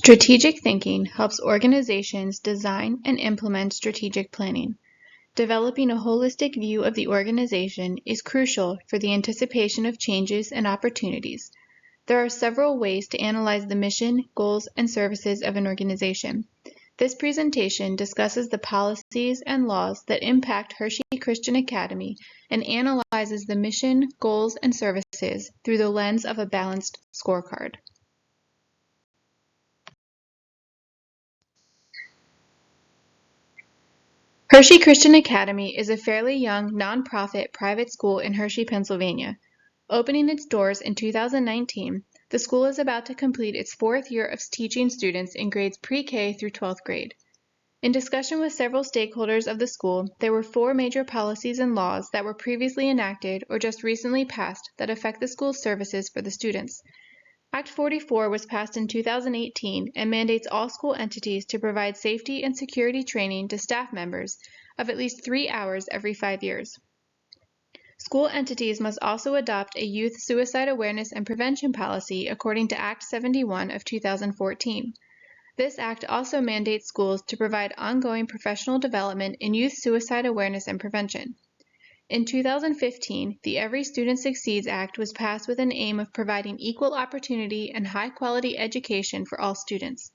Strategic thinking helps organizations design and implement strategic planning. Developing a holistic view of the organization is crucial for the anticipation of changes and opportunities. There are several ways to analyze the mission, goals, and services of an organization. This presentation discusses the policies and laws that impact Hershey Christian Academy and analyzes the mission, goals, and services through the lens of a balanced scorecard. Hershey Christian Academy is a fairly young nonprofit private school in Hershey, Pennsylvania. Opening its doors in 2019, the school is about to complete its 4th year of teaching students in grades pre-K through 12th grade. In discussion with several stakeholders of the school, there were 4 major policies and laws that were previously enacted or just recently passed that affect the school's services for the students. Act 44 was passed in 2018 and mandates all school entities to provide safety and security training to staff members of at least 3 hours every 5 years. School entities must also adopt a youth suicide awareness and prevention policy according to Act 71 of 2014. This act also mandates schools to provide ongoing professional development in youth suicide awareness and prevention. In 2015, the Every Student Succeeds Act was passed with an aim of providing equal opportunity and high-quality education for all students.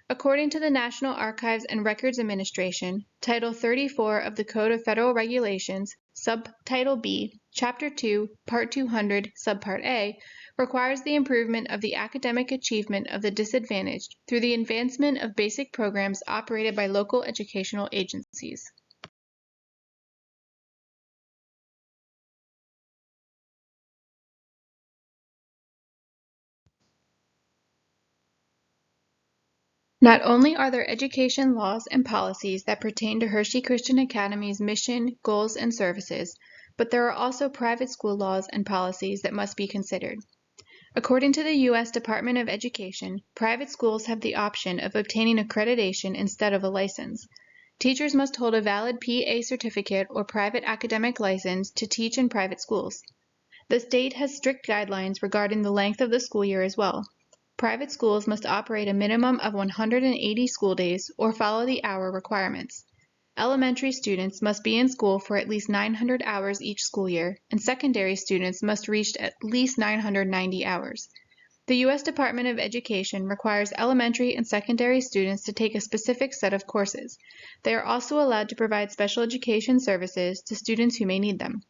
According to the National Archives and Records Administration, Title 34 of the Code of Federal Regulations, Subtitle B, Chapter 2, Part 200, Subpart A, requires the improvement of the academic achievement of the disadvantaged through the advancement of basic programs operated by local educational agencies. Not only are there education laws and policies that pertain to Hershey Christian Academy's mission, goals, and services, but there are also private school laws and policies that must be considered. According to the U.S. Department of Education, private schools have the option of obtaining accreditation instead of a license. Teachers must hold a valid PA certificate or private academic license to teach in private schools. The state has strict guidelines regarding the length of the school year as well. Private schools must operate a minimum of 180 school days or follow the hour requirements. Elementary students must be in school for at least 900 hours each school year, and secondary students must reach at least 990 hours. The U.S. Department of Education requires elementary and secondary students to take a specific set of courses. They are also allowed to provide special education services to students who may need them.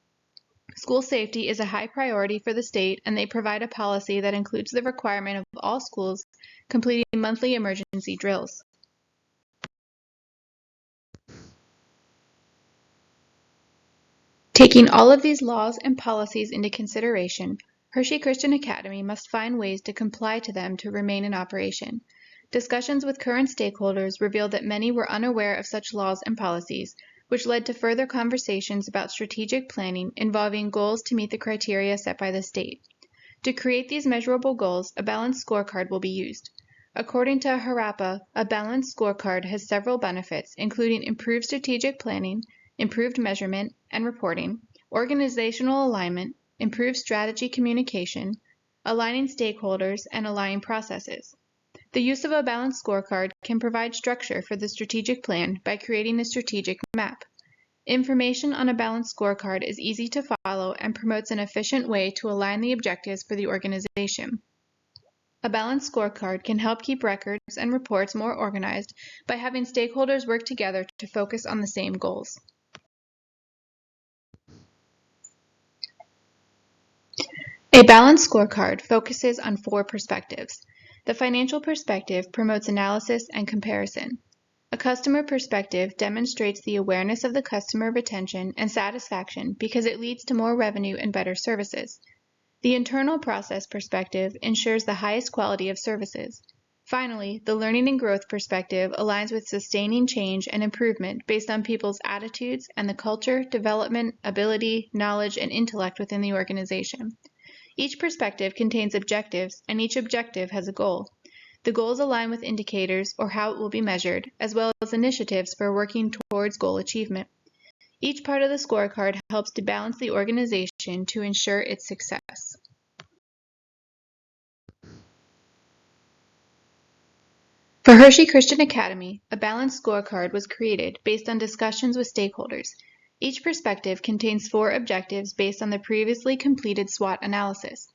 School safety is a high priority for the state, and they provide a policy that includes the requirement of all schools completing monthly emergency drills. Taking all of these laws and policies into consideration, Hershey Christian Academy must find ways to comply to them to remain in operation. Discussions with current stakeholders revealed that many were unaware of such laws and policies, which led to further conversations about strategic planning involving goals to meet the criteria set by the state. To create these measurable goals, a balanced scorecard will be used. According to Harappa, a balanced scorecard has several benefits, including improved strategic planning, improved measurement and reporting, organizational alignment, improved strategy communication, aligning stakeholders, and aligning processes. The use of a balanced scorecard can provide structure for the strategic plan by creating a strategic map. Information on a balanced scorecard is easy to follow and promotes an efficient way to align the objectives for the organization. A balanced scorecard can help keep records and reports more organized by having stakeholders work together to focus on the same goals. A balanced scorecard focuses on 4 perspectives. The financial perspective promotes analysis and comparison. A customer perspective demonstrates the awareness of the customer retention and satisfaction because it leads to more revenue and better services. The internal process perspective ensures the highest quality of services. Finally, the learning and growth perspective aligns with sustaining change and improvement based on people's attitudes and the culture, development, ability, knowledge, and intellect within the organization. Each perspective contains objectives, and each objective has a goal. The goals align with indicators or how it will be measured, as well as initiatives for working towards goal achievement. Each part of the scorecard helps to balance the organization to ensure its success. For Hershey Christian Academy, a balanced scorecard was created based on discussions with stakeholders. Each perspective contains 4 objectives based on the previously completed SWOT analysis.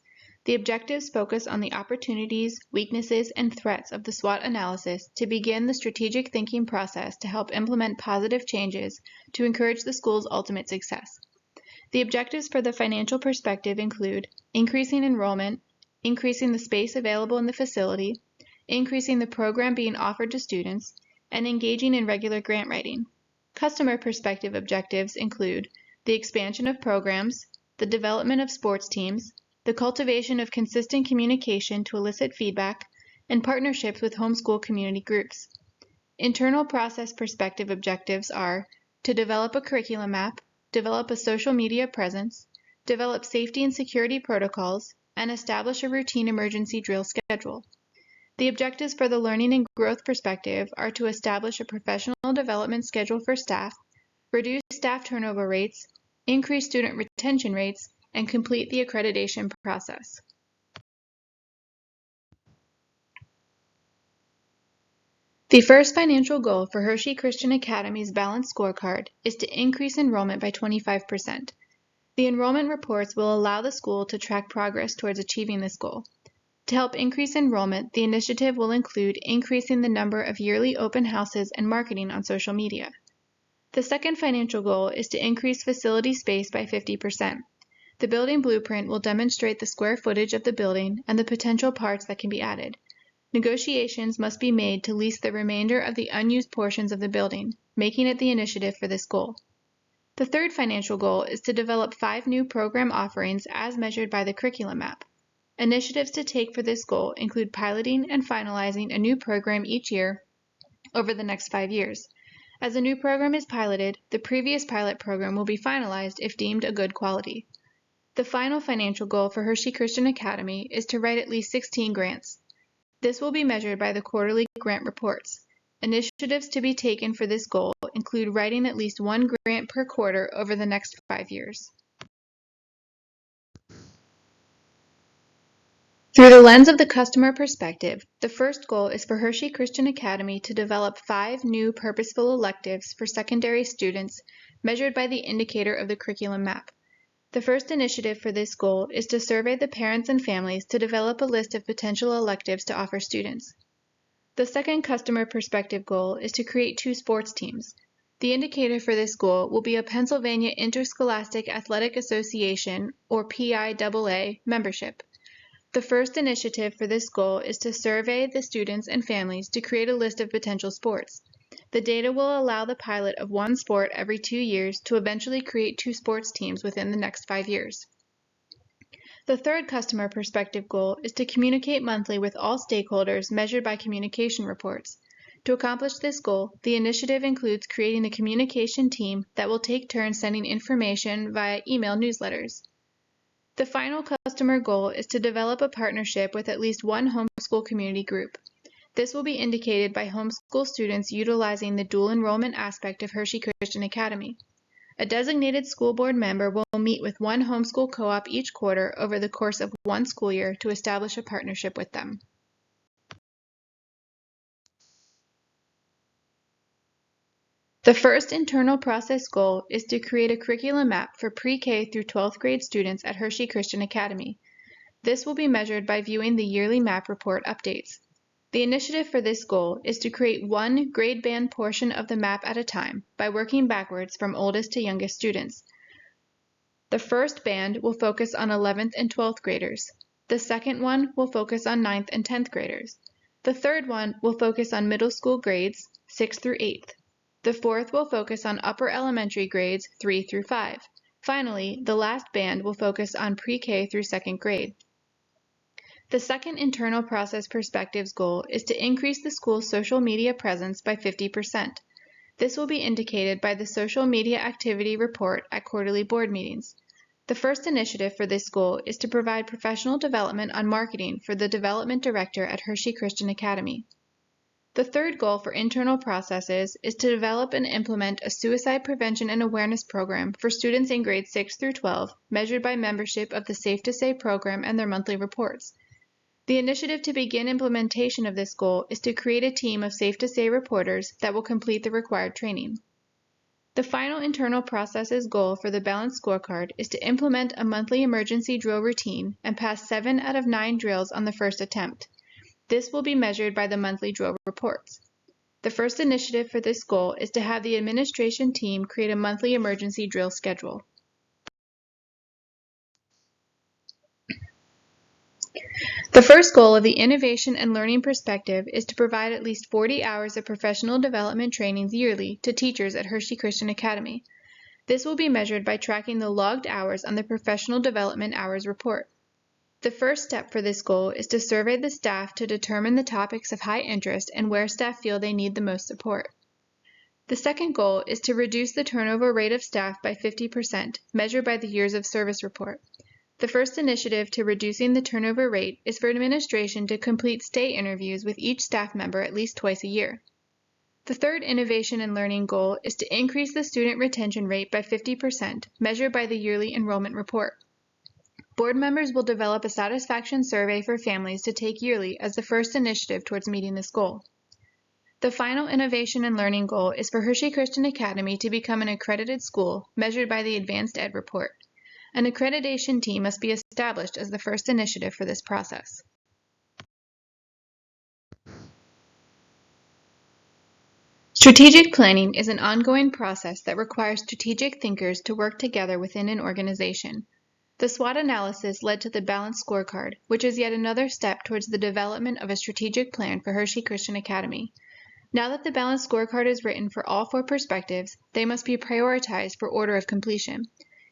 The objectives focus on the opportunities, weaknesses, and threats of the SWOT analysis to begin the strategic thinking process to help implement positive changes to encourage the school's ultimate success. The objectives for the financial perspective include increasing enrollment, increasing the space available in the facility, increasing the program being offered to students, and engaging in regular grant writing. Customer perspective objectives include the expansion of programs, the development of sports teams, the cultivation of consistent communication to elicit feedback, and partnerships with homeschool community groups. Internal process perspective objectives are to develop a curriculum map, develop a social media presence, develop safety and security protocols, and establish a routine emergency drill schedule. The objectives for the learning and growth perspective are to establish a professional development schedule for staff, reduce staff turnover rates, increase student retention rates, and complete the accreditation process. The first financial goal for Hershey Christian Academy's balanced scorecard is to increase enrollment by 25%. The enrollment reports will allow the school to track progress towards achieving this goal. To help increase enrollment, the initiative will include increasing the number of yearly open houses and marketing on social media. The second financial goal is to increase facility space by 50%. The building blueprint will demonstrate the square footage of the building and the potential parts that can be added. Negotiations must be made to lease the remainder of the unused portions of the building, making it the initiative for this goal. The third financial goal is to develop 5 new program offerings as measured by the curriculum map. Initiatives to take for this goal include piloting and finalizing a new program each year over the next 5 years. As a new program is piloted, the previous pilot program will be finalized if deemed a good quality. The final financial goal for Hershey Christian Academy is to write at least 16 grants. This will be measured by the quarterly grant reports. Initiatives to be taken for this goal include writing at least 1 grant per quarter over the next 5 years. Through the lens of the customer perspective, the first goal is for Hershey Christian Academy to develop 5 new purposeful electives for secondary students measured by the indicator of the curriculum map. The first initiative for this goal is to survey the parents and families to develop a list of potential electives to offer students. The second customer perspective goal is to create 2 sports teams. The indicator for this goal will be a Pennsylvania Interscholastic Athletic Association, or PIAA, membership. The first initiative for this goal is to survey the students and families to create a list of potential sports. The data will allow the pilot of 1 sport every 2 years to eventually create 2 sports teams within the next 5 years. The third customer perspective goal is to communicate monthly with all stakeholders measured by communication reports. To accomplish this goal, the initiative includes creating a communication team that will take turns sending information via email newsletters. The final customer goal is to develop a partnership with at least 1 homeschool community group. This will be indicated by homeschool students utilizing the dual enrollment aspect of Hershey Christian Academy. A designated school board member will meet with 1 homeschool co-op each quarter over the course of 1 school year to establish a partnership with them. The first internal process goal is to create a curriculum map for pre-K through 12th grade students at Hershey Christian Academy. This will be measured by viewing the yearly map report updates. The initiative for this goal is to create 1 grade band portion of the map at a time by working backwards from oldest to youngest students. The first band will focus on 11th and 12th graders. The second one will focus on 9th and 10th graders. The third one will focus on middle school grades 6th through 8th. The fourth will focus on upper elementary grades 3 through 5. Finally, the last band will focus on pre-K through 2nd grade. The second internal process perspectives goal is to increase the school's social media presence by 50%. This will be indicated by the social media activity report at quarterly board meetings. The first initiative for this goal is to provide professional development on marketing for the development director at Hershey Christian Academy. The third goal for internal processes is to develop and implement a suicide prevention and awareness program for students in grades 6 through 12, measured by membership of the Safe to Say program and their monthly reports. The initiative to begin implementation of this goal is to create a team of safe-to-say reporters that will complete the required training. The final internal processes goal for the balanced scorecard is to implement a monthly emergency drill routine and pass 7 out of 9 drills on the first attempt. This will be measured by the monthly drill reports. The first initiative for this goal is to have the administration team create a monthly emergency drill schedule. The first goal of the Innovation and Learning Perspective is to provide at least 40 hours of professional development trainings yearly to teachers at Hershey Christian Academy. This will be measured by tracking the logged hours on the Professional Development Hours report. The first step for this goal is to survey the staff to determine the topics of high interest and where staff feel they need the most support. The second goal is to reduce the turnover rate of staff by 50%, measured by the years of service report. The first initiative to reducing the turnover rate is for administration to complete stay interviews with each staff member at least twice a year. The third innovation and learning goal is to increase the student retention rate by 50%, measured by the yearly enrollment report. Board members will develop a satisfaction survey for families to take yearly as the first initiative towards meeting this goal. The final innovation and learning goal is for Hershey Christian Academy to become an accredited school, measured by the Advanced Ed report. An accreditation team must be established as the first initiative for this process. Strategic planning is an ongoing process that requires strategic thinkers to work together within an organization. The SWOT analysis led to the balanced scorecard, which is yet another step towards the development of a strategic plan for Hershey Christian Academy. Now that the balanced scorecard is written for all 4 perspectives, they must be prioritized for order of completion.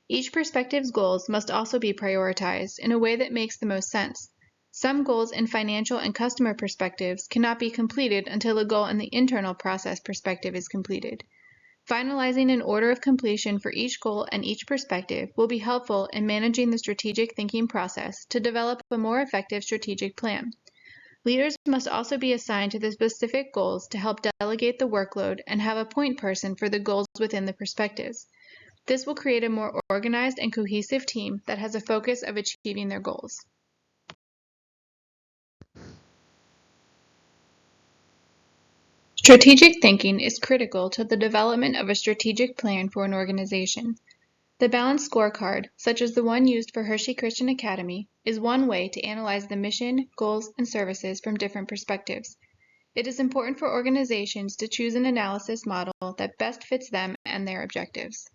Each perspective's goals must also be prioritized in a way that makes the most sense. Some goals in financial and customer perspectives cannot be completed until a goal in the internal process perspective is completed. Finalizing an order of completion for each goal and each perspective will be helpful in managing the strategic thinking process to develop a more effective strategic plan. Leaders must also be assigned to the specific goals to help delegate the workload and have a point person for the goals within the perspectives. This will create a more organized and cohesive team that has a focus of achieving their goals. Strategic thinking is critical to the development of a strategic plan for an organization. The balanced scorecard, such as the one used for Hershey Christian Academy, is one way to analyze the mission, goals, and services from different perspectives. It is important for organizations to choose an analysis model that best fits them and their objectives.